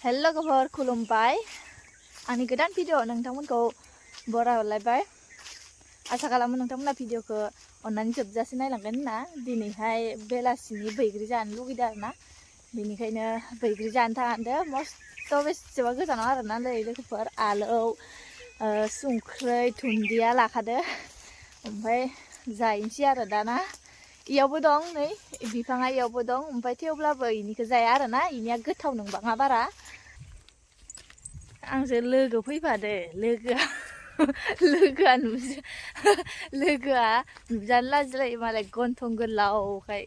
हेल' लोगोफोर खुलुमबाय आंनि गोदान भिडिअ नोंथांमोनखौ बराय हरलायबाय आसा खालामो नोंथांमोना भिडिअखौ अननानै जोबजासे नायलांगोन होनना दिनैहाय बेलासिनि बैग्रि जानो लुगैदों आरोना बेनिखायनो बैग्रि जानो थांदों मस्थ' बेसेबा गोजानाव आरोना लोगोफोर आलौ संख्रै दुन्दिया लाखादो ओमफ्राय जाहैनोसै आरो दाना इयावबो दं नै बिफाङा इयावबो दं ओमफ्राय थेवब्लाबो इनिखौ जाया आरोना इनिया गोथाव नंबाङा बारा आंजों लोगो फैफादो लोगोआ नुजानो लाजिलायो मालाय गन्थं गोलावखाय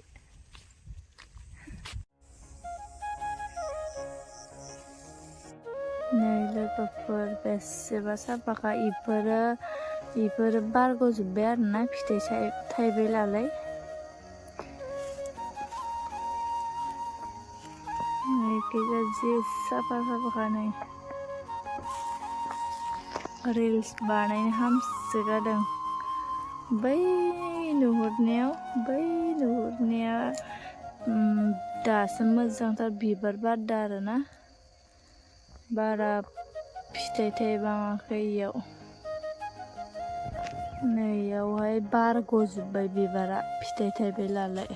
नै लोगोफोर बेसेबा साफाखा इफोरो बारग'जोब्बाय आरोना फिथाइ थाइबायलालाय जि साफा साफाखा नै रिल्स बानायनो हामसो जादों बै नुहुरनाया दासो मोजांथार बिबार बारदों आरोना बारा फिथाइ थाइबाङाखै इयाव नै इयावहाय बारग'जोब्बाय बिबारा फिथाइ थाइबायलालाय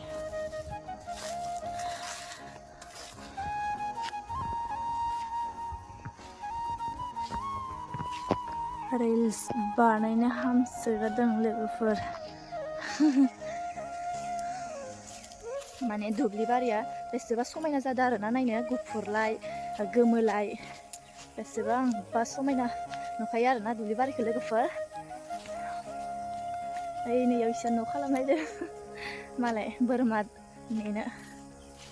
रिल्स बानायनो हामसो जादों लोगोफोर माने दुब्लि बारिया बेसेबा समायना जादों आरोना नायनो गुफुरलाय गोमोलाय बेसेबांबा समायना नुखायो आरोना दुब्लि बारिखौ लोगोफोर ओइ नैयाव इसा न' खालामनायदो मालाय बोरमा नेनो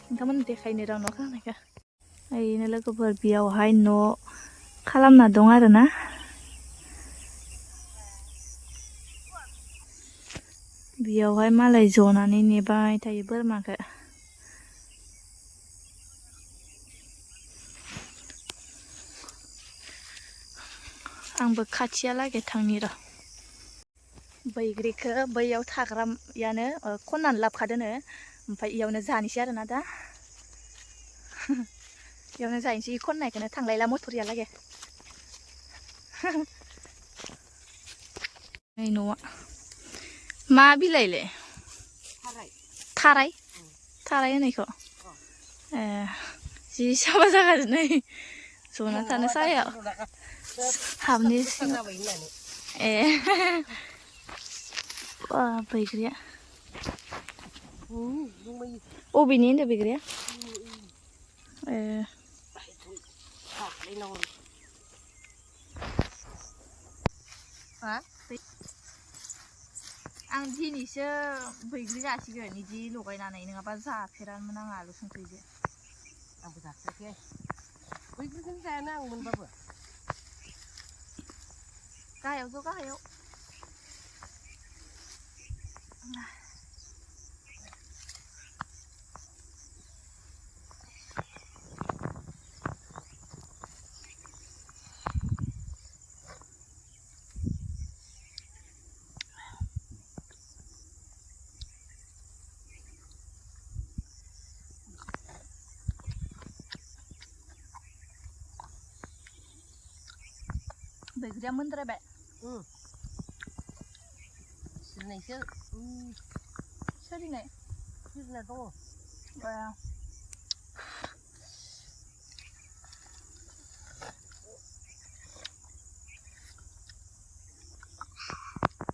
नोंथांमोन देखायनो र' न' खालामनायखौ ओरैनो लोगोफोर बेयावहाय न' खालामना दं आरोना बेयावहाय मालाय जनानै नेबाय थायो बोरमाखौ आंबो खाथियालागै थांनि र' बैग्रिखौ बैयाव थाग्रायानो खननानै लाबोखादोनो ओमफ्राय इयावनो जानोसै आरोना दा इयावनो जाहैनोसै खननायखौनो थांलायला मथरियालागै नै न'आ मा बिलाइलै थाराय होनायखौ जि साफा जागासिनो नै जना थानो सायाव हाबनि ए बैग्रिया अबेनि होनदों बैग्रिया आं दिनैसो बैग्रि जासिगोन बिदि लगायनानै नङाबा जाफेरामोन आं आलु संख्रिजों आंबो जाफेराखै बैग्रिखौनो जायानो आं मोनबाबो गाहायाव बैग्रिया मोनद्रायबाय सिरिनायसो सोरिनाय सिरिना दङ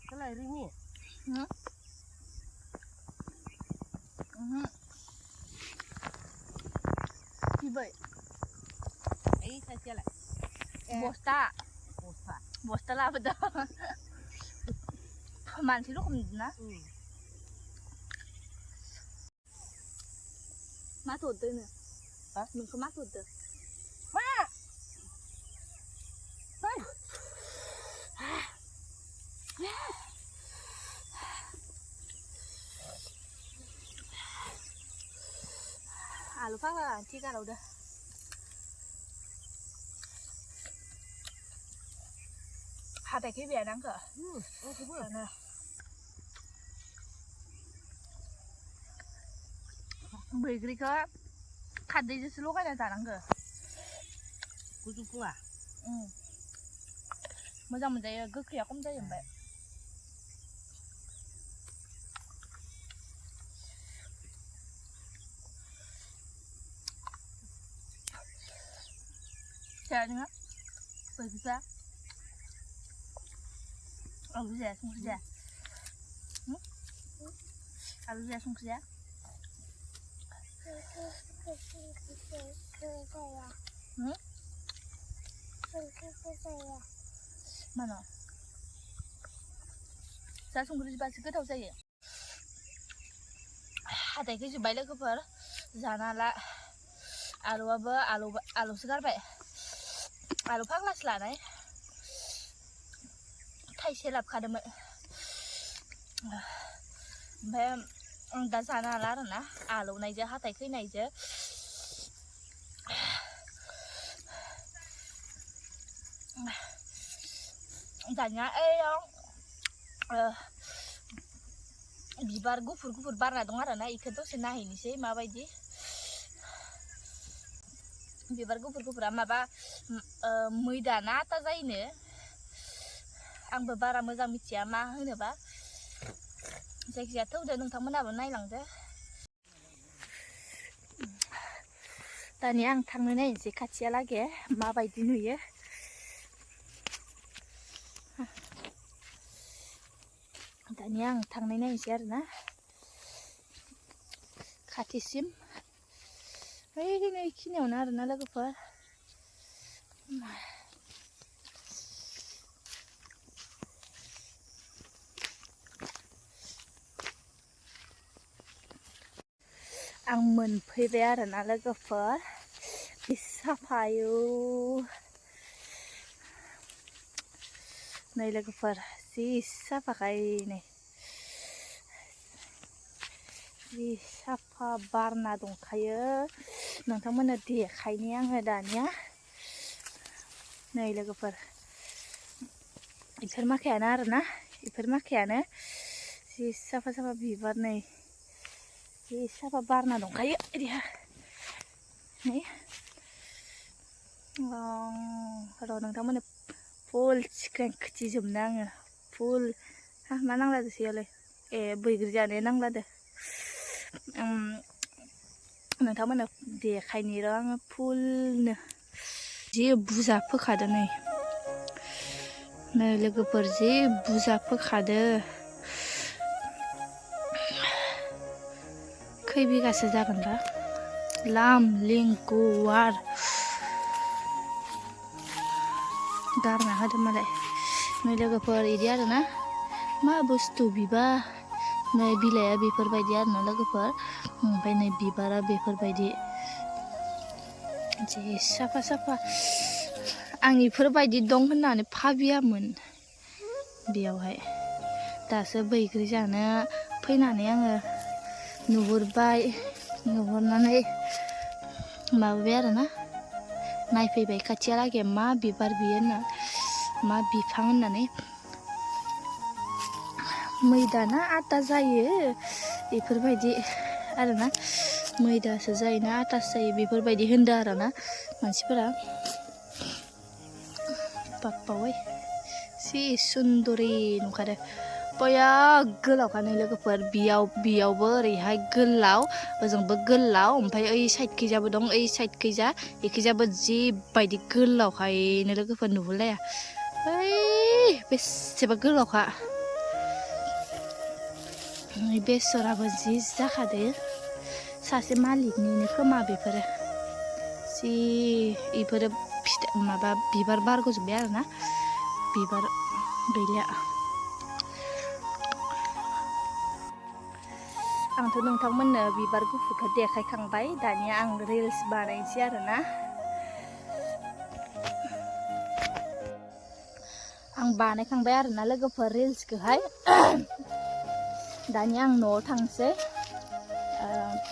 सोलाय रिमि बिबै ओइ सासेयालाय बस्ता लाबोदों मानसि रखम नुदोंना माथो हरदों नोंखौ माथो हरदों मा आलु फाजा थिगारावदो हाथायखै बेया आंखौ बैग्रिखौ खारदैजोंसो लगायना जानांगौ गुजुखुवा मोजां मोनजायो गोखैया खम जायो ओमफ्राय जाया नोङो बैग्रिया आलु जाया संख्रि जाया आलु जाया संख्रि जाया mana जा संख्रि बासो गोथाव जायो हाथाइखौ जोब्बाय लोगोफोर जाना ला आलुआबो आलुसो गारबाय आलु फाग्लासो लानाय थाइसे लाबोखादोंमोन ओमफ्राय आं दा जानो हाला आरोना आलौनायजों हाथाइ खैनायजों दानिया बिबार गुफुर गुफुर बारना दं आरोना इखौ दसे नायहैनोसै माबायदि बिबार गुफुर गुफुरा माबा मैदा ना आटा जायोनो आंबो बारा मोजां मिथिया मा होनोबा जायखिजाया थौदो नोंथांमोनाबो नायलांदो दानिया आं थांनो नायनोसै खाथियालागे माबायदि नुयो दानिया आं थांनाय नायनोसै आरोना खाथिसिम बेखिनियावनो आरोना लोगोफोर आं मोनफैबाय आरोना लोगोफोर साफायो नै लोगोफोर जि साफाखाय नै जि साफा बारना दंखायो नोंथांमोननो देखायनि आङो दानिया नै लोगोफोर इफोर माखायानो आरोना इफोर माखायानो जि साफा साफा बिबार नै जि साफा बारना दंखायो एरिया नै र' नोंथांमोननो फुल सिक्रेट खिथिजोबनो आङो फुल मा नांलादो सियालाय बैग्रि जानो नांलादो नोंथांमोननो देखायनि र' आङो फुलनो जि बुरजा फोखादो नै लोगोफोर जि बुरजा फोखादो खै बिगासो जागोनबा लाम लिं गुवार गारना होदो मालाय नै लोगोफोर इदि आरोना मा बुस्थु बिबा नै बिलाइया बेफोरबायदि आरोना लोगोफोर ओमफ्राय नै बिबारा बेफोरबायदि जि साफा साफा आं इफोरबायदि दं होननानै भाबियामोन बेयावहाय दासो बैग्रि जानो फैनानै आङो नुहुरबाय नुहुरनानै माबाबाय आरोना नायफैबाय खाथियालागे मा बिबार बियो होनना मा बिफां होननानै मैदा ना आटा जायो बेफोरबायदि आरोना मैदासो जायोना आटासो जायो बेफोरबायदि होनदों आरोना मानसिफोरा बाप्पावै जि सुन्दरि नुखादो बया गोलावखानो लोगोफोर बेयावबो ओरैहाय गोलाव ओजोंबो गोलाव ओमफ्राय ओइ साइडखैजाबो दं ओइ साइडखैजा एखैजाबो जिबायदि गोलावखायनो लोगोफोर नुहुरलाया ओइ बेसेबा गोलावखा बेसराबो जि जाखादो सासे मालिकनिनो खोमा बेफोरो जि इफोरो माबा बिबार बारग'जोब्बाय आरोना बिबार गैला आंथ' नोंथांमोननो बिबार गुफुरखौ देखायखांबाय दानिया आं रिल्स बानायनोसै आरोना आं बानायखांबाय आरोना लोगोफोर रिल्सखौहाय दानिया आं न'आव थांसै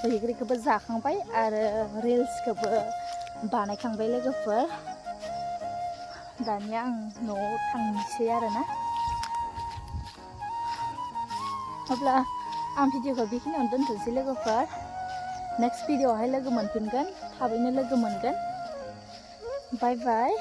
बैग्रिखौबो जाखांबाय आरो रिल्सखौबो बानायखांबाय लोगोफोर दानिया आं न'आव थांसै आरोना अब्ला आं भिडिअखौ बेखिनियावनो दोनथ'नोसै लोगोफोर नेक्स्ट भिडिअआवहाय लोगो मोनफिनगोन थाबैनो लोगो मोनगोन बाय बाय